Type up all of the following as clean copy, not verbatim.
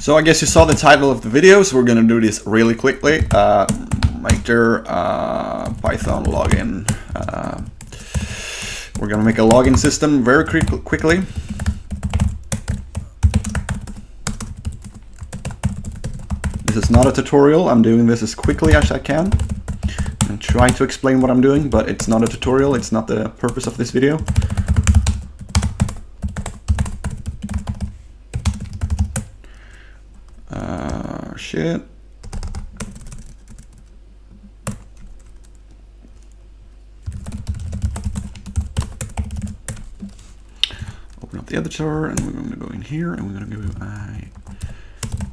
So I guess you saw the title of the video, so we're gonna do this really quickly. Make your Python login. We're gonna make a login system very quickly. This is not a tutorial. I'm doing this as quickly as I can. I'm trying to explain what I'm doing, but it's not a tutorial. It's not the purpose of this video. Shit. Open up the editor, and we're going to go in here, and we're going to do a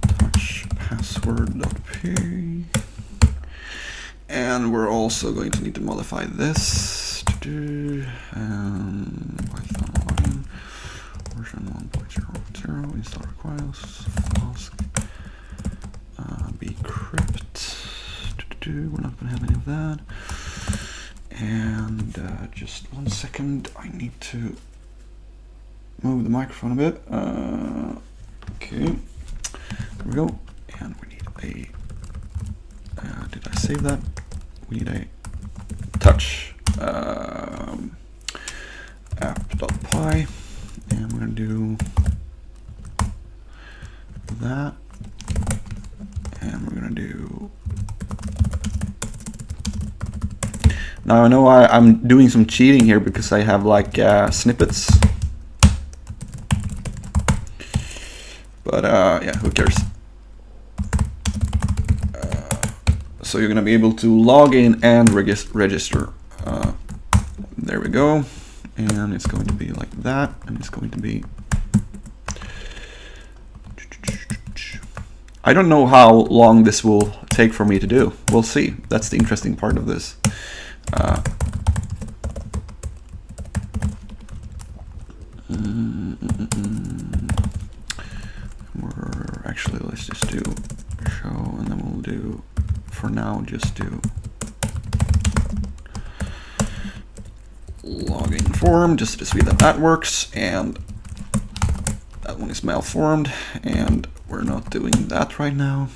touch password.p. And we're also going to need to modify this to do Python login version 1.0.0 install requires flask bcrypt. We're not going to have any of that. And just 1 second, I need to move the microphone a bit. Okay, there we go. And we need a did I save that? We need a touch app.py, and we're going to do that, and we're going to do. Now I know I'm doing some cheating here because I have like snippets, but yeah, who cares? So you're going to be able to log in and register. There we go. And it's going to be like that. And it's going to be... I don't know how long this will take for me to do. We'll see. That's the interesting part of this. Actually, let's just do show, and then we'll do... For now, just do login form, just to see that that works, and that one is malformed, and we're not doing that right now.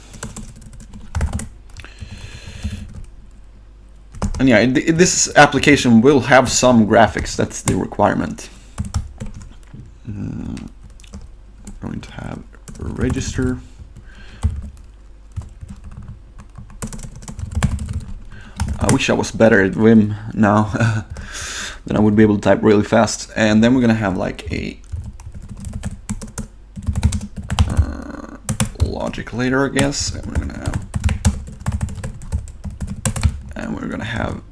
And yeah, this application will have some graphics, that's the requirement. We're going to have a register. I wish I was better at Vim now. Then I would be able to type really fast. And then we're gonna have like a logic later, I guess. And we're gonna have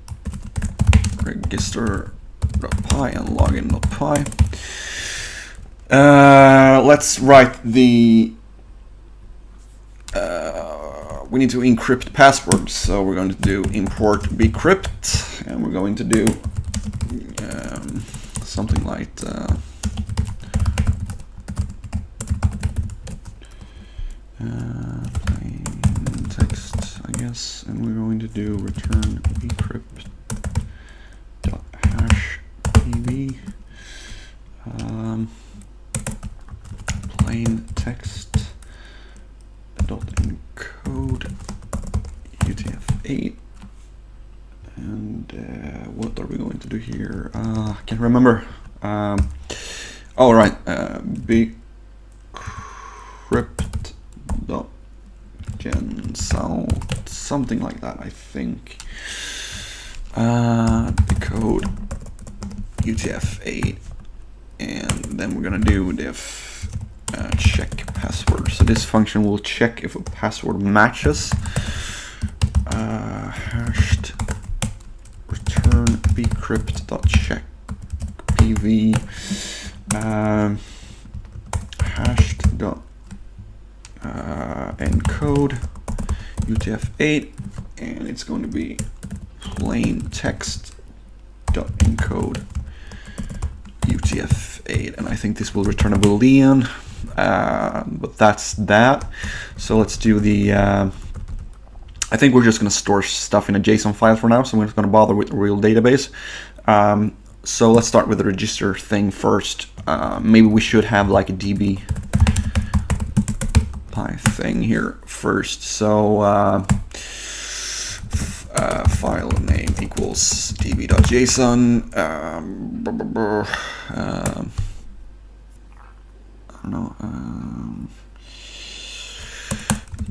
register.py and login.py. Let's write the. We need to encrypt passwords, so we're going to do import bcrypt, and we're going to do something like plain text, I guess, and we're going to do return bcrypt.hash pv plain text dot encode UTF-8, and what are we going to do here? I can't remember. All right, bcrypt.gensalt, something like that, I think. Decode UTF-8, and then we're gonna do diff check password. So this function will check if a password matches. Hashed return bcrypt.check pv hashed dot encode UTF-8, and it's going to be plain text dot encode UTF-8, and I think this will return a boolean, but that's that. So let's do the I think we're just going to store stuff in a JSON file for now, so we're not going to bother with the real database. So let's start with the register thing first. Maybe we should have like a db .py thing here first. So file name equals db.json. I don't know.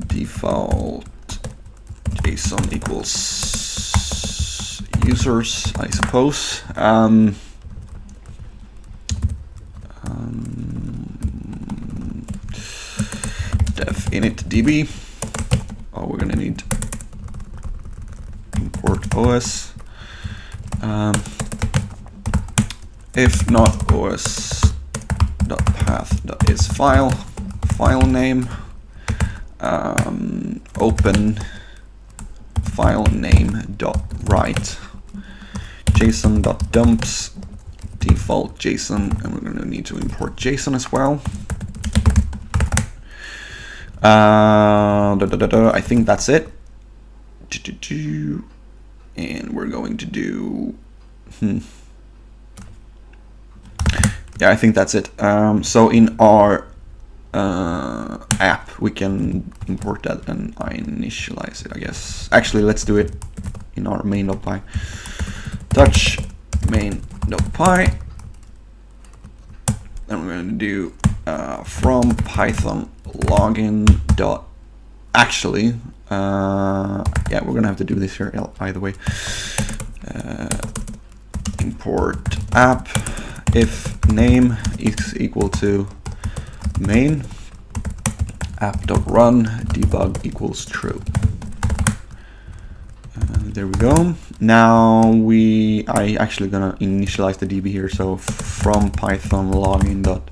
Default JSON equals users, I suppose. Def init db. Oh, we're gonna need import os. If not os.path.is file name. Open file name dot write json dot dumps default JSON, and we're going to need to import JSON as well. I think that's it. And we're going to do yeah, I think that's it. So in our app we can import that and initialize it, I guess. Actually, let's do it in our main.py. Touch main.py, and we're going to do from Python login dot. Actually, yeah, we're gonna have to do this here either way. Import app if name is equal to main app.run debug equals true. There we go. Now I actually gonna initialize the DB here. So from Python login dot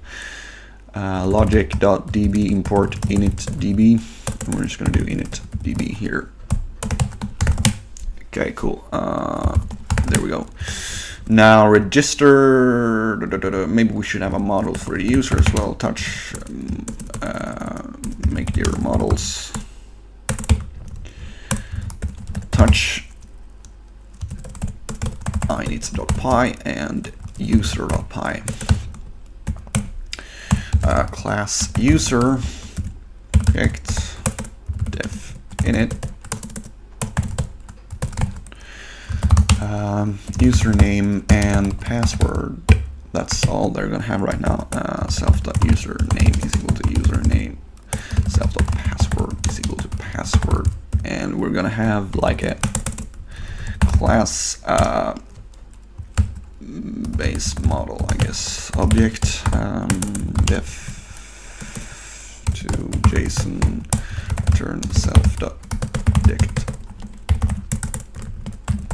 logic.db import init db, and we're just gonna do init db here. Okay, cool. There we go. Now register. Maybe we should have a model for the user as well. Touch make your models. Touch init.py and user.py. Class user object def init username and password. That's all they're gonna have right now. Self.username is equal to username. Self.password is equal to password. And we're gonna have like a class base model, I guess. Object def to JSON return self.dict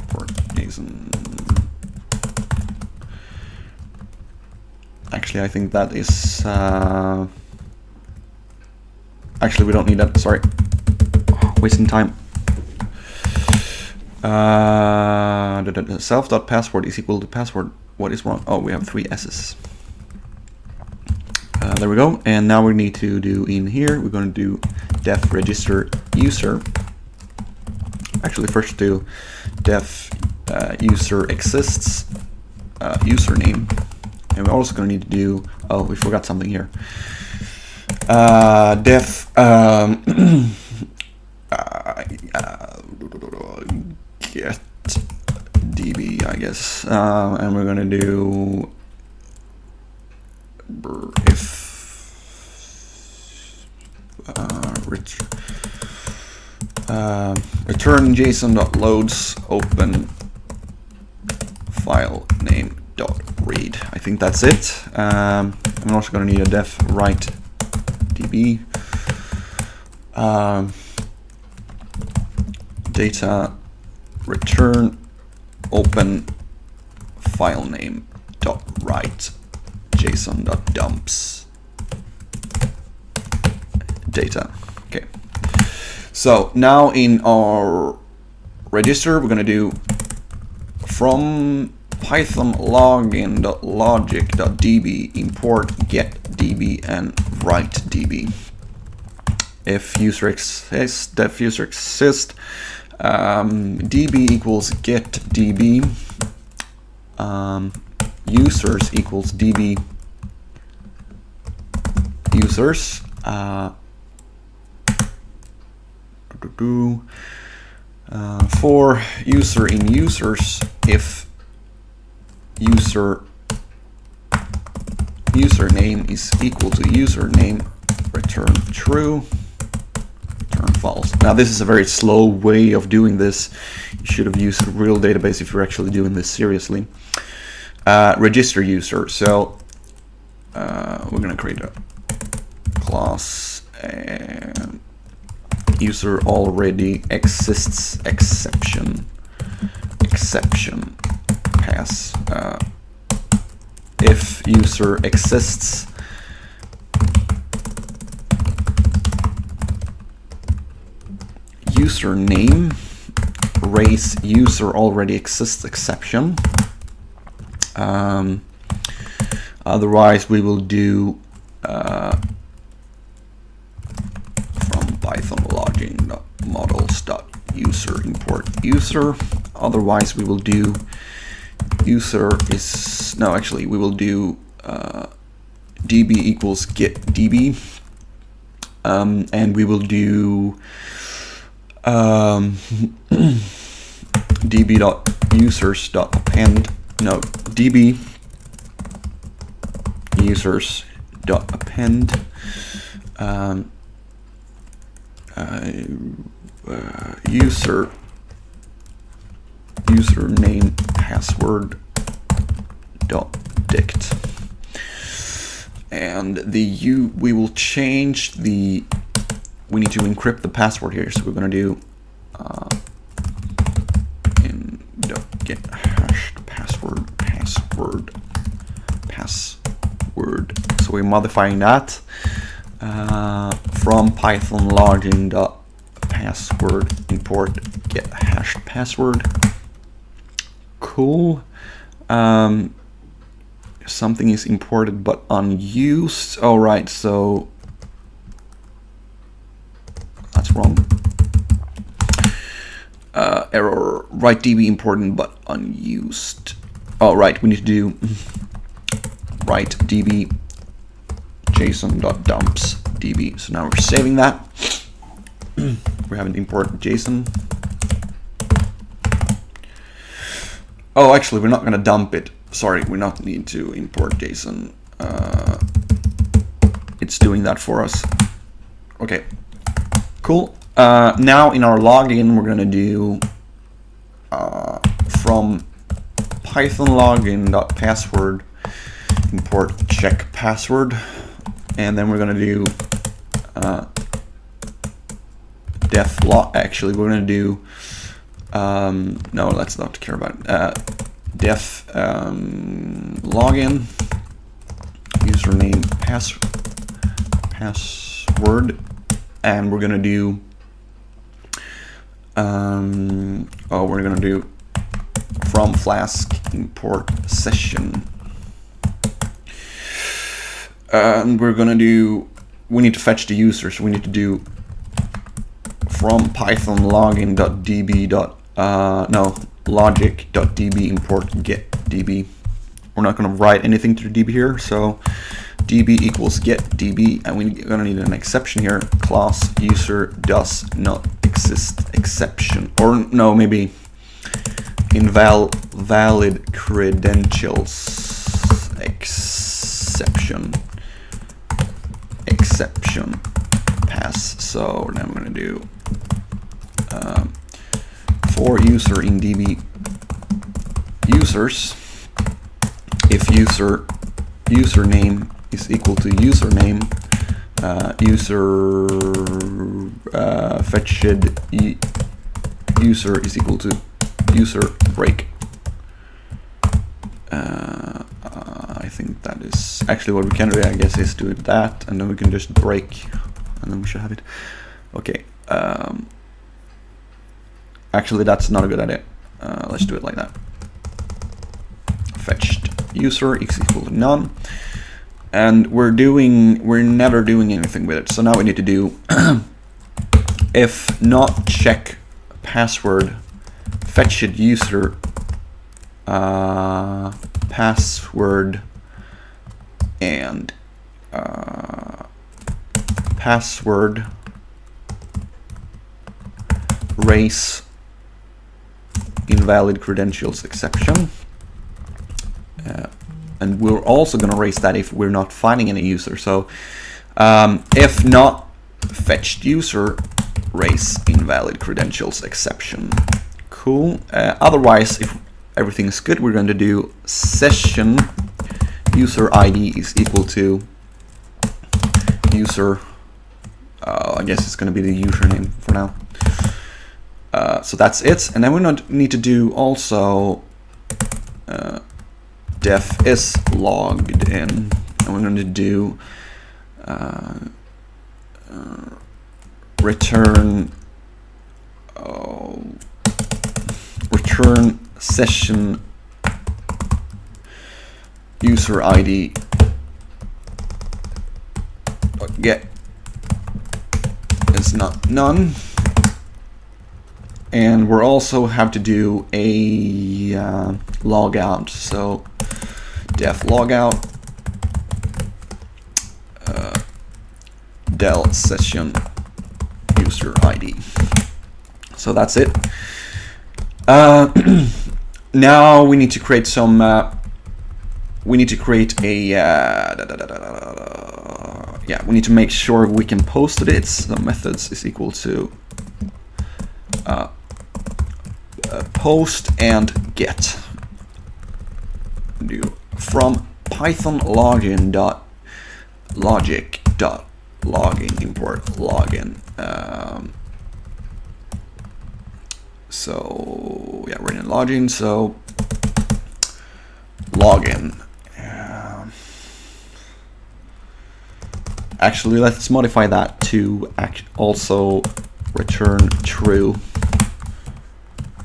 for JSON. Actually, I think that is actually we don't need that. Sorry, wasting time. Self.password is equal to password. What is wrong? Oh, we have 3 S's. There we go. And now we need to do in here, we're going to do def register user. Actually, first do def user exists username. And we're also going to need to do, oh, we forgot something here. Def get db, I guess, and we're gonna do if return JSON.loads open file name .read. I think that's it. I'm also gonna need a def write db data return open file name .write json.dumps data. Okay, so now in our register we're going to do from Python login.logic.db import get db and write db. If user exists, def user exists, db equals get db, users equals db users, For user in users, if username is equal to username, return true, return false. Now this is a very slow way of doing this. You should have used a real database if you're actually doing this seriously. Register user. So we're gonna create a class and user already exists exception pass. If user exists, username, raise user already exists exception. Otherwise we will do from Python login models.user import user. Otherwise we will do user is, no, actually we will do db equals get db, and we will do db.users.append, no, db users.append username password dot dict, and we will change we need to encrypt the password here, so we're going to do in get hashed password. So we're modifying that from Python login dot password import get hashed password. Cool. Something is imported but unused. All right, so that's wrong. Error. Write db important but unused. All right, we need to do write db json.dumps db. So now we're saving that. We haven't imported JSON. Oh, actually, we're not going to dump it. Sorry, we not need to import JSON. It's doing that for us. Okay, cool. Now in our login, we're going to do from Python login.password import check password, and then we're going to do def log. Actually, we're going to do no, let's not care about it. Def login username password, and we're gonna do we're gonna do from Flask import session, and we're gonna do, we need to fetch the user, so we need to do from Python login.db logic.db import get db. We're not going to write anything to the db here, so db equals get db, and we're going to need an exception here. Class user does not exist exception, or no, maybe invalid credentials exception pass. So now I'm going to do for user in db users, if username is equal to username, fetched user is equal to user break. I think that is actually what we can do, I guess, is do that, and then we can just break, and then we should have it. Okay. Actually, that's not a good idea. Let's do it like that. Fetched user is equal to none, and we're never doing anything with it. So now we need to do if not check password fetched user password and password raise invalid credentials exception. And we're also going to raise that if we're not finding any user. So if not fetched user, raise invalid credentials exception. Cool. Otherwise, if everything is good, we're going to do session user ID is equal to user. I guess it's going to be the username for now. So that's it. And then we need to do also def is logged in, and we're going to do return session user ID get is not none. And we're also have to do a logout. So def logout del session user ID. So that's it. Now we need to create some. We need to create a. We need to make sure we can post it. So methods is equal to post and get. Do from Python login dot logic dot login import login. So yeah, we're in login. So login. Actually, let's modify that to also return true.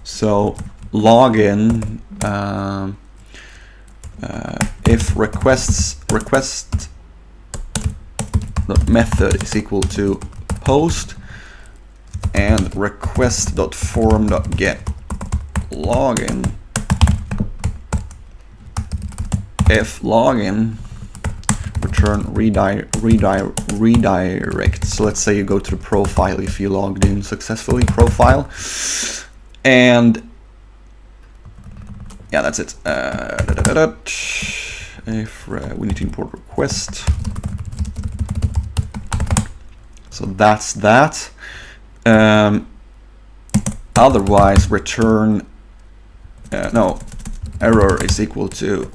So login if request the method is equal to post and request.form.get login. If login return redirect. So let's say you go to the profile if you logged in successfully, profile, and yeah, that's it. If we need to import request, so that's that. Otherwise, return no error is equal to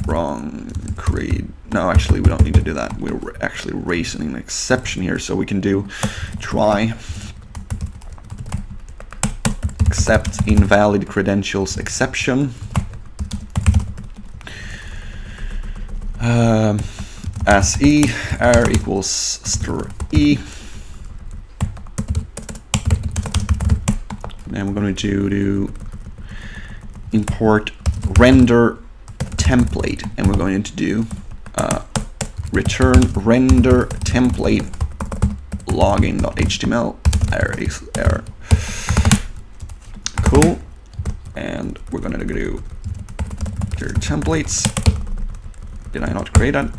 wrong creed. No, actually, we don't need to do that. We're actually raising an exception here, so we can do try accept invalid credentials exception. As e r equals stir e. Then we're going to do import render template, and we're going to do return render template login.html. Error. Cool. And we're going to do your templates. Did I not create that?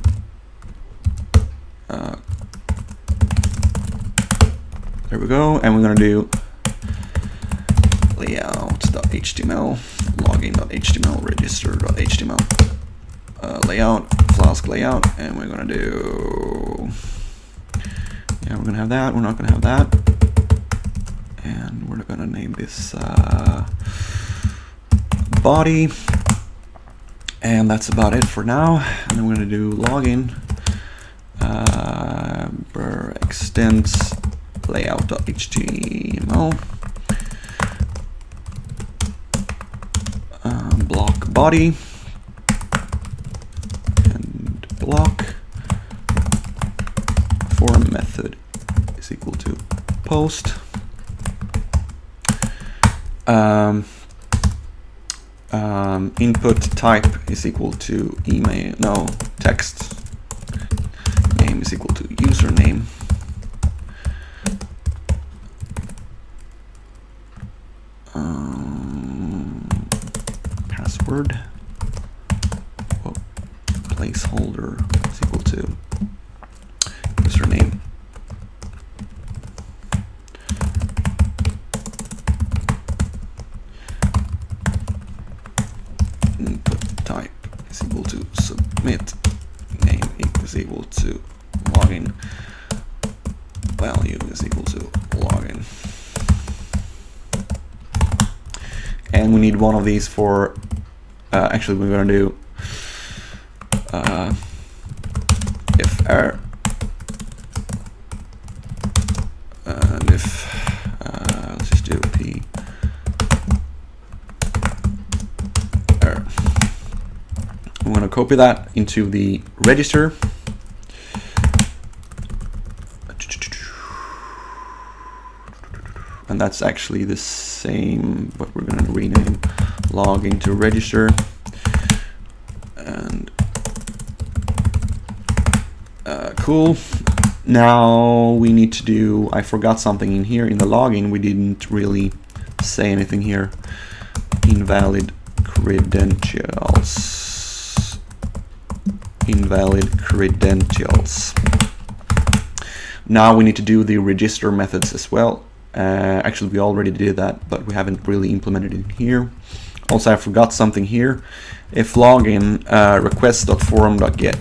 There we go. And we're going to do layout.html, login.html, register.html, layout, Flask layout, and we're going to do, yeah, we're going to have that, we're not going to have that, and we're going to name this body, and that's about it for now. And then we're going to do login, extends layout.html, block body, and block form method is equal to post. Input type is equal to email, no, text. Name is equal to username. Password. Placeholder is equal to username. is equal to login value is equal to login. And we need one of these for, actually we're going to do if error, and if, let's just do p error. I'm going to copy that into the register. And that's actually the same, but we're going to rename login to register. And cool. Now we need to do, I forgot something in here in the login. We didn't really say anything here. Invalid credentials. Invalid credentials. Now we need to do the register methods as well. Actually, we already did that, but we haven't really implemented it here. Also, I forgot something here. If login request.forum.get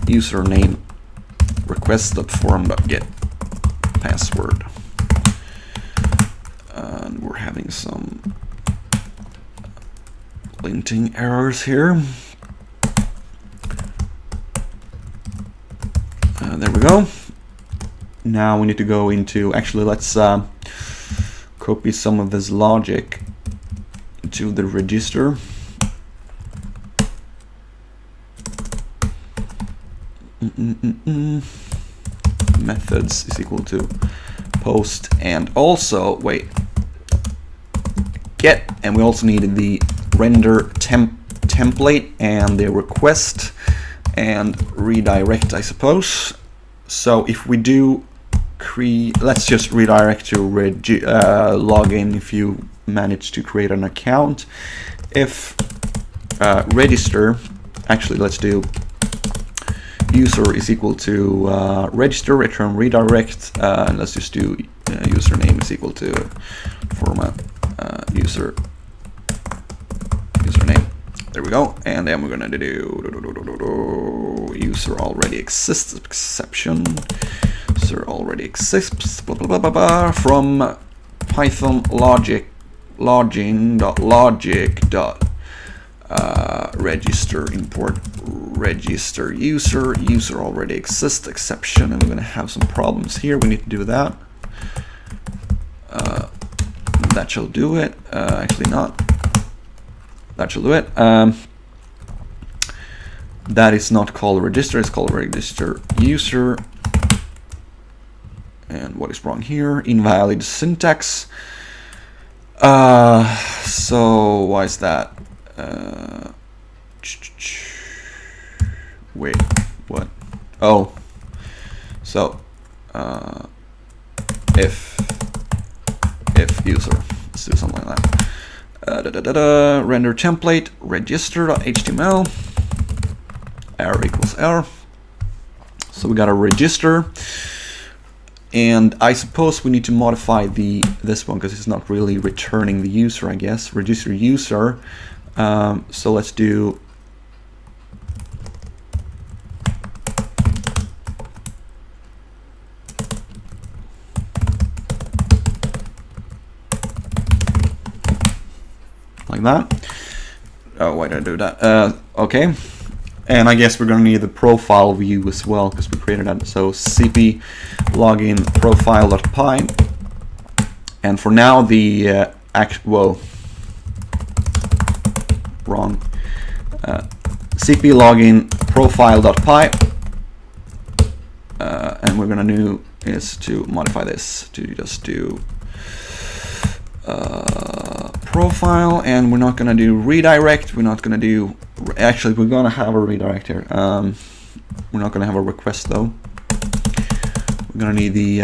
username request.forum.get password. And we're having some linting errors here. There we go. Now we need to go into, actually let's copy some of this logic to the register. Methods is equal to post and also, wait, get, and we also needed the render template and the request and redirect, I suppose. So if we do let's just redirect to login if you manage to create an account. If register, actually let's do user is equal to register, return redirect, and let's just do username is equal to format username. There we go. And then we're gonna do user already exists exception. User already exists. Blah, blah, blah, blah, blah, from Python logic login.logic register import register user already exists exception, and we're gonna have some problems here. We need to do that. That shall do it. Actually not. That shall do it. That is not called register, it's called register user. And what is wrong here? Invalid syntax. So why is that? Wait, what? Oh, so if user, let's do something like that. Render template register.html. Error equals error. So we got a register, and I suppose we need to modify this one because it's not really returning the user, I guess. Register user. So let's do like that. Oh, why did I do that? Okay. And I guess we're going to need the profile view as well because we created that. So cp login profile.py. And for now, the wrong. cp login profile.py. And we're going to do is to modify this to just do profile, and we're not going to do redirect. We're not going to do, actually we're going to have a redirect here. We're not going to have a request though. We're going to need the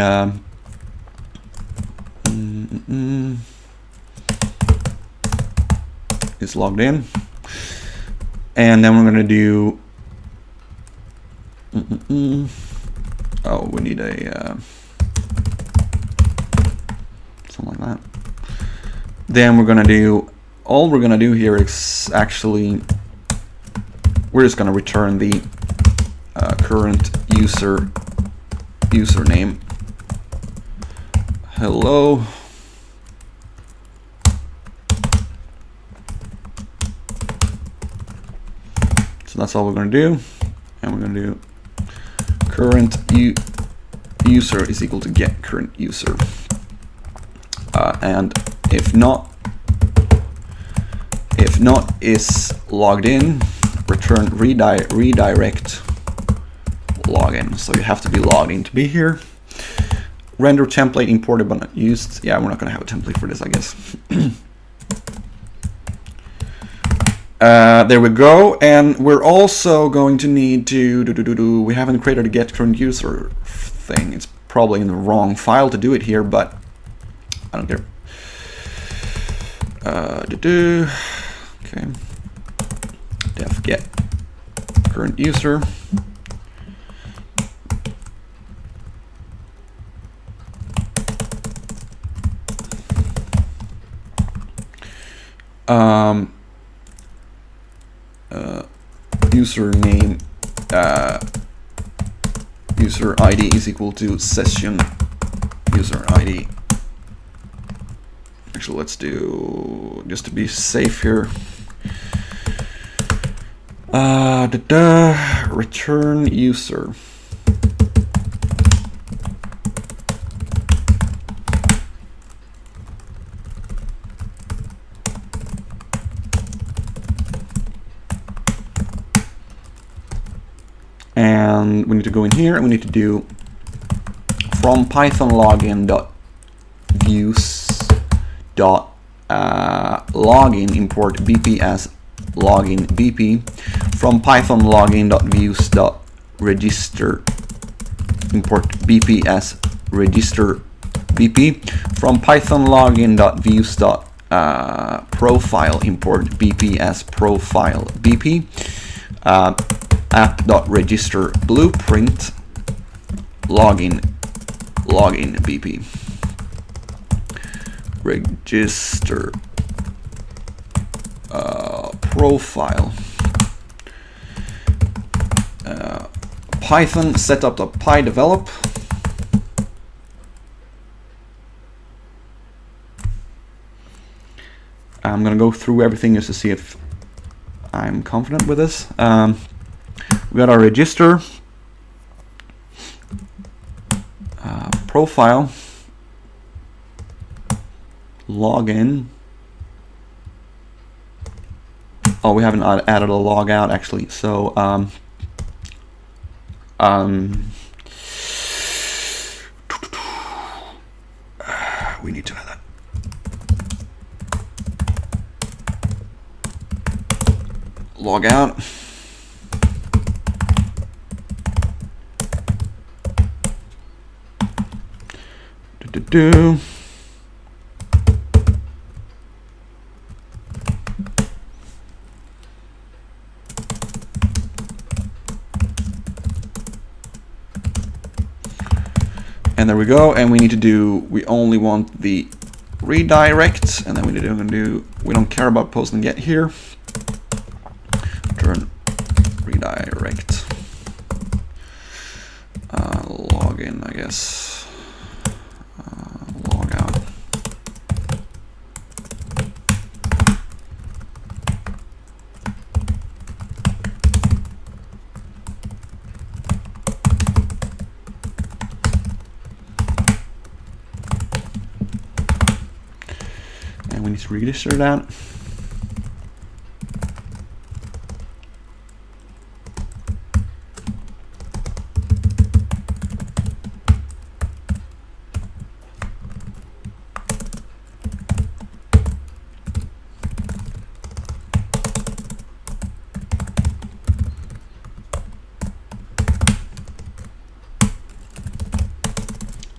it's logged in, and then we're going to do oh, we need a something like that. Then we're gonna do, all we're gonna do here is actually, we're just gonna return the current username. Hello. So that's all we're going to do. And we're going to do current user is equal to get current user. And if not is logged in, return redirect login. So you have to be logged in to be here. Render template imported but not used. Yeah, we're not going to have a template for this, I guess. There we go, and we're also going to need to we haven't created a get current user thing. It's probably in the wrong file to do it here, but I don't care. Okay, def get current user. Username user ID is equal to session user ID. Actually, let's do, just to be safe here, return user. And we need to go in here and we need to do from Python login.views.login import bp as login bp. From Python login.views.register import bp as register bp. From Python login.views.profile import bp as profile bp. App.register blueprint login bp. Register profile. Python setup.py develop. I'm gonna go through everything just to see if I'm confident with this. We got our register, profile, login. Oh, we haven't added a logout actually, so we need to add that. Logout. And there we go, and we need to do, we only want the redirect, and then we don't care about post and get here. Return redirect. Login, I guess. Logout. And we need to register that.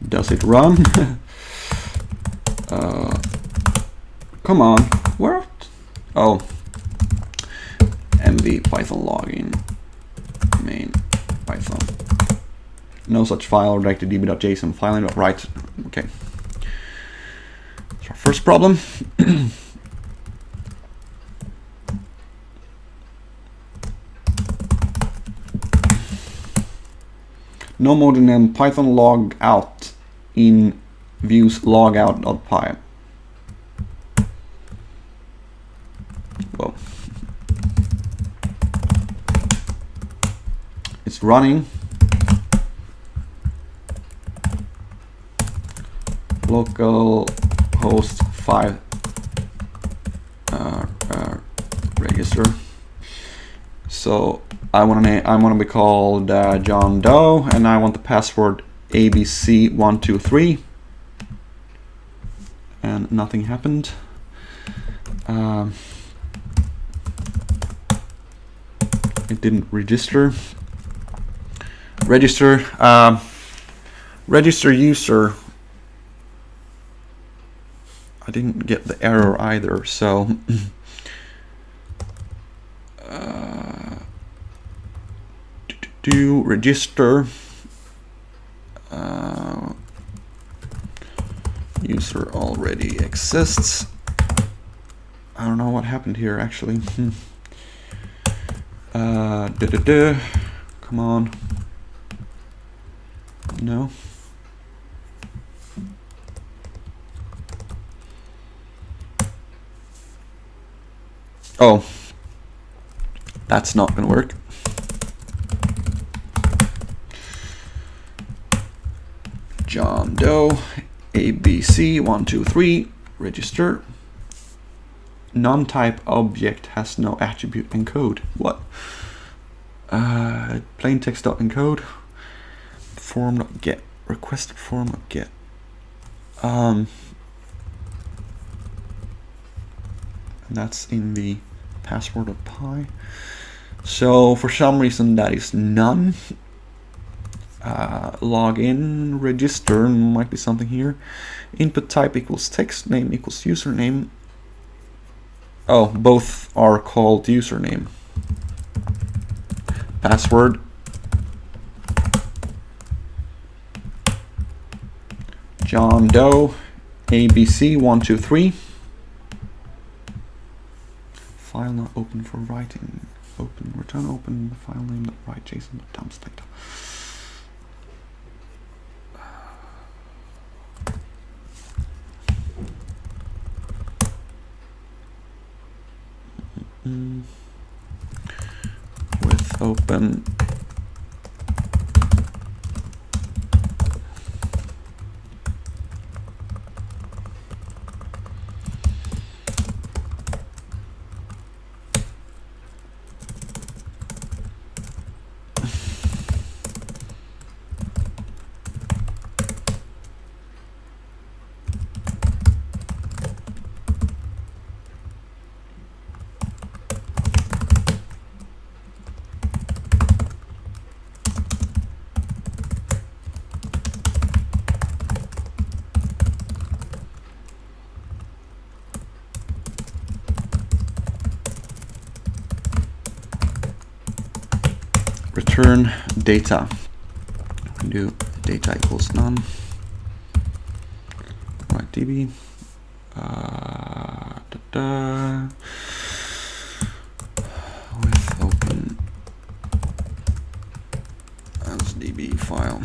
Does it run? Come on, where? Oh, mv python login main python. No such file, redirected db.json file. Right, okay. That's our first problem. no more than Python log out in views logout.py. Well, it's running. Local host 5 register. So I want to be called John Doe, and I want the password ABC123, and nothing happened. It didn't register. Register user. I didn't get the error either, so do register user already exists. I don't know what happened here actually. Come on. No. Oh, that's not gonna work. John Doe, ABC123, register. Non-type object has no attribute encode. What? Plain text.encode. Form.get. Request form.get. And that's in the password.py. So for some reason that is none. Login, register, might be something here. Input type equals text, name equals username. Oh, both are called username. Password. John Doe, ABC123. File not open for writing. Open, return open, file name, write JSON.dump data. With open return data. Do data equals none. Right, db. With open as db file.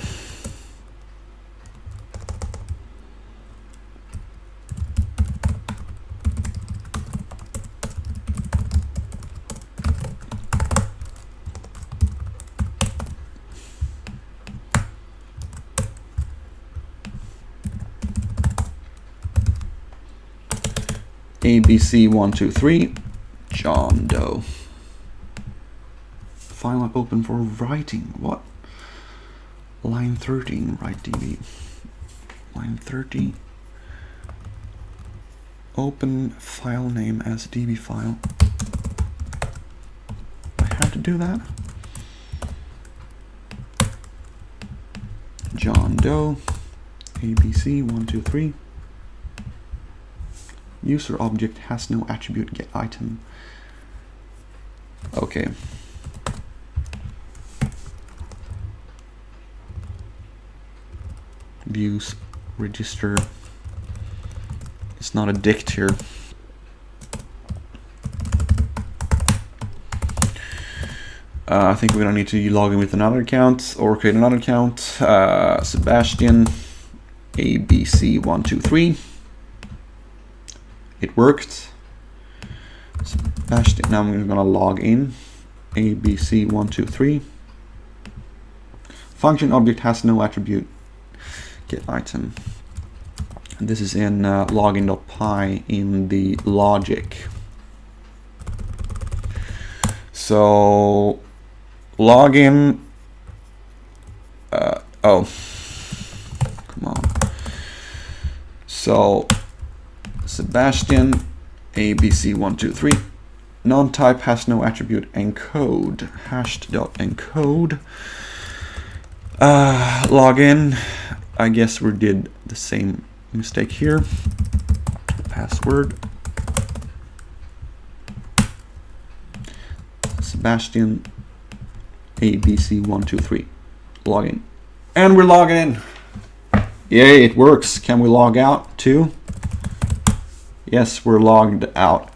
ABC123, John Doe. File not open for writing. What? Line 13, write db. Line 30. Open file name as db file. I had to do that. John Doe, ABC123. User object has no attribute get item. Okay. Views register. It's not a dict here. I think we're gonna need to log in with another account or create another account. Sebastian ABC123. It worked. Sebastian. Now I'm gonna log in. ABC123. Function object has no attribute. Get item. And this is in login.py in the logic. So login. Oh, come on. So Sebastian ABC123. Non-type has no attribute. Encode. Hashed.encode. Login. I guess we did the same mistake here. Password. Sebastian ABC123. Login. And we're logging in. Yay, it works. Can we log out too? Yes, we're logged out.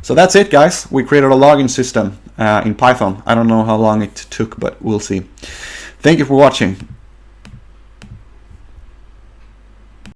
So that's it, guys. We created a login system in Python. I don't know how long it took, but we'll see. Thank you for watching.